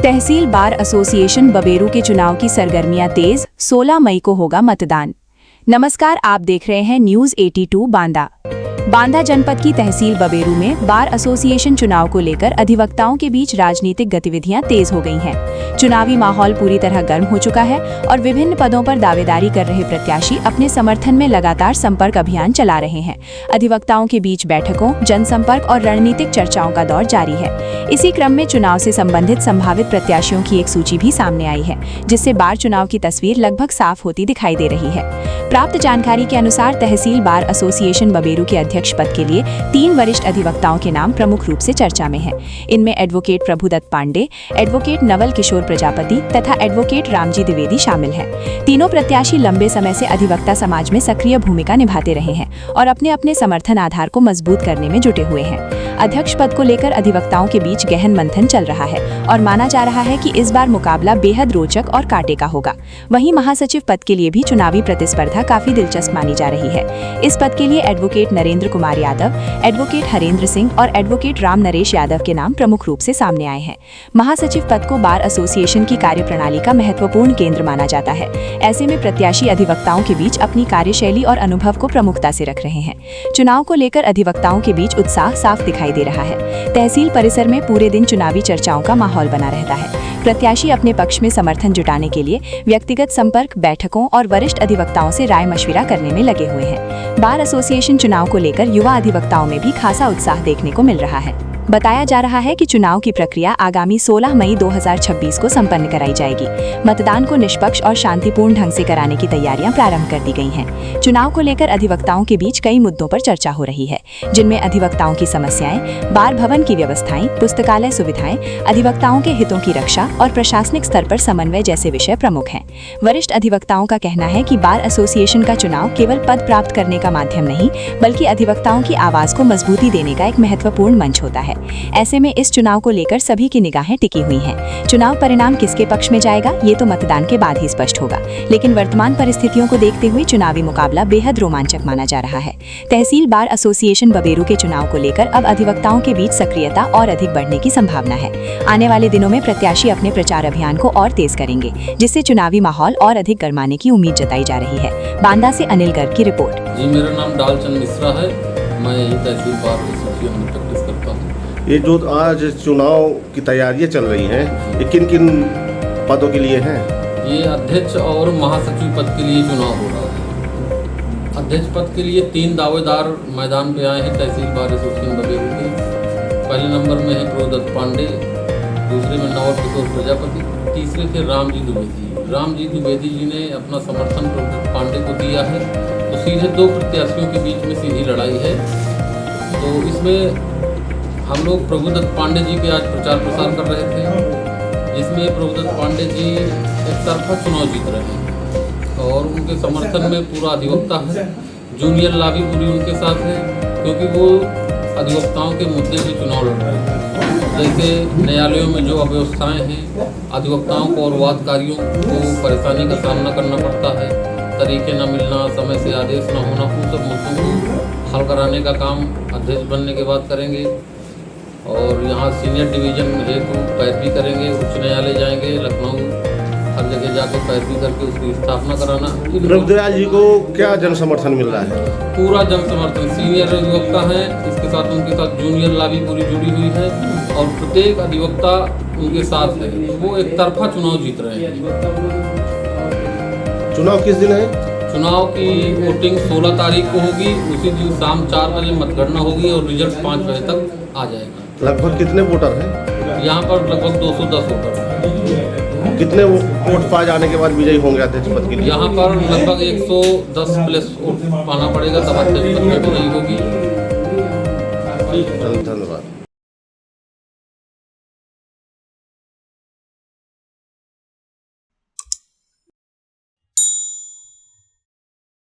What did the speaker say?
तहसील bar association Baberu के चुनाव की सरगर्मियां तेज, 16 मई को होगा मतदान। नमस्कार, आप देख रहे हैं न्यूज 82 बांदा। बांदा जनपद की तहसील बबेरू में बार एसोसिएशन चुनाव को लेकर अधिवक्ताओं के बीच राजनीतिक गतिविधियां तेज हो गई हैं। चुनावी माहौल पूरी तरह गर्म हो चुका है और विभिन्न पदों पर दावेदारी कर रहे प्रत्याशी अपने समर्थन में लगातार संपर्क अभियान चला रहे हैं। अधिवक्ताओं के बीच बैठकों, जनसंपर्क और रणनीतिक चर्चाओं का दौर जारी है। इसी क्रम में चुनाव से संबंधित संभावित प्रत्याशियों की एक सूची भी सामने आई है, जिससे बार चुनाव की तस्वीर लगभग साफ होती दिखाई दे रही है। प्राप्त जानकारी के अनुसार तहसील बार एसोसिएशन बबेरू के अध्यक्ष पद के लिए 3 वरिष्ठ अधिवक्ताओं के नाम प्रमुख रूप से चर्चा में हैं। इनमें एडवोकेट प्रभुदत्त पांडे, एडवोकेट नवल किशोर प्रजापति तथा एडवोकेट रामजी द्विवेदी शामिल हैं। तीनों प्रत्याशी लंबे समय से अधिवक्ता समाज में सक्रिय भूमिका निभाते रहे हैं और अपने अपने समर्थन आधार को मजबूत करने में जुटे हुए हैं। अध्यक्ष पद को लेकर अधिवक्ताओं के बीच गहन मंथन चल रहा है और माना जा रहा है कि इस बार मुकाबला बेहद रोचक और कांटे का होगा। वहीं महासचिव पद के लिए भी चुनावी प्रतिस्पर्धा काफी दिलचस्प मानी जा रही है। इस पद के लिए एडवोकेट नरेंद्र कुमार यादव, एडवोकेट हरेंद्र सिंह और एडवोकेट राम नरेश यादव के नाम प्रमुख रूप से सामने आए हैं। महासचिव पद को बार एसोसिएशन की कार्यप्रणाली का महत्वपूर्ण केंद्र माना जाता है। ऐसे में प्रत्याशी अधिवक्ताओं के बीच अपनी कार्यशैली और अनुभव को प्रमुखता से रख रहे हैं। चुनाव को लेकर अधिवक्ताओं के बीच उत्साह साफ दिखाई दे रहा है। तहसील परिसर में पूरे दिन चुनावी चर्चाओं का माहौल बना रहता है। प्रत्याशी अपने पक्ष में समर्थन जुटाने के लिए व्यक्तिगत संपर्क, बैठकों और वरिष्ठ अधिवक्ताओं से राय मशविरा करने में लगे हुए हैं। बार एसोसिएशन चुनाव को लेकर युवा अधिवक्ताओं में भी खासा उत्साह देखने को मिल रहा है। बताया जा रहा है कि चुनाव की प्रक्रिया आगामी 16 मई 2026 को संपन्न कराई जाएगी। मतदान को निष्पक्ष और शांतिपूर्ण ढंग से कराने की तैयारियां प्रारंभ कर दी गई हैं। चुनाव को लेकर अधिवक्ताओं के बीच कई मुद्दों पर चर्चा हो रही है, जिनमें अधिवक्ताओं की समस्याएं, बार भवन की व्यवस्थाएं, पुस्तकालय सुविधाएं, अधिवक्ताओं के हितों की रक्षा और प्रशासनिक स्तर पर समन्वय जैसे विषय प्रमुख हैं। वरिष्ठ अधिवक्ताओं का कहना है कि बार एसोसिएशन का चुनाव केवल पद प्राप्त करने का माध्यम नहीं, बल्कि अधिवक्ताओं की आवाज को मजबूती देने का एक महत्वपूर्ण मंच होता है। ऐसे में इस चुनाव को लेकर सभी की निगाहें टिकी हुई हैं। चुनाव परिणाम किसके पक्ष में जाएगा, ये तो मतदान के बाद ही स्पष्ट होगा, लेकिन वर्तमान परिस्थितियों को देखते हुए चुनावी मुकाबला बेहद रोमांचक माना जा रहा है। तहसील बार एसोसिएशन बबेरू के चुनाव को लेकर अब अधिवक्ताओं के बीच सक्रियता और अधिक बढ़ने की संभावना है। आने वाले दिनों में प्रत्याशी अपने प्रचार अभियान को और तेज करेंगे, जिससे चुनावी माहौल और अधिक गर्माने की उम्मीद जताई जा रही है। बांदा से अनिल गर्ग की रिपोर्ट। जी, मेरा नाम डालचंद मिश्रा है। मैं तहसील बार एसोसिएशन में प्रैक्टिस करता हूँ। ये जो आज चुनाव की तैयारियां चल रही हैं, ये किन किन पदों के लिए हैं? ये अध्यक्ष और महासचिव पद के लिए चुनाव हो रहा है। अध्यक्ष पद के लिए 3 दावेदार मैदान पे आए हैं तहसील बार एसोसिएशन बबेरू के। पहले नंबर में है प्रभुदत्त पांडे, दूसरे में नवल किशोर प्रजापति, तीसरे थे रामजी द्विवेदी। रामजी द्विवेदी जी ने अपना समर्थन प्रभुदत्त पांडे को दिया है, तो सीधे 2 प्रत्याशियों के बीच में सीधी लड़ाई है। तो इसमें हम लोग प्रभुदत्त पांडे जी के आज प्रचार प्रसार कर रहे थे, जिसमें प्रभुदत्त पांडे जी एक तरफा चुनाव जीत रहे हैं और उनके समर्थन में पूरा अधिवक्ता है। जूनियर लॉ भी पूरी उनके साथ है, क्योंकि वो अधिवक्ताओं के मुद्दे से चुनाव लड़ रहे हैं। जैसे न्यायालयों में जो अव्यवस्थाएं हैं, अधिवक्ताओं को और वादकारियों को परेशानी का सामना करना पड़ता है, तरीके न मिलना, समय से आदेश न होना, उन सब मुद्दों को हल कराने का काम अध्यक्ष बनने के बाद करेंगे। और यहाँ सीनियर डिवीजन हेतु पैरवी करेंगे, उच्च न्यायालय जाएंगे, लखनऊ, हर जगह जाकर पैरवी करके उसकी स्थापना कराना। प्रभुदयाल जी को क्या जन समर्थन मिल रहा है? पूरा जन समर्थन। सीनियर अधिवक्ता है, इसके साथ उनके साथ जूनियर लॉ भी पूरी जुड़ी हुई है और प्रत्येक अधिवक्ता उनके साथ है। वो एक तरफा चुनाव जीत रहे हैं। चुनाव किस दिन है? चुनाव की वोटिंग 16 तारीख को होगी। उसी दिन शाम 4 बजे मतगणना होगी और रिजल्ट 5 बजे तक आ जाएगा। लगभग कितने वोटर हैं? यहाँ पर लगभग 210 वोटर हैं। कितने वोट पाए जाने के बाद विजयी होंगे अध्यक्ष पद के लिए? यहाँ पर लगभग 110 प्लस वोट पाना पड़ेगा, तब अध्यक्ष पद में विजयी होगी। धन्यवाद।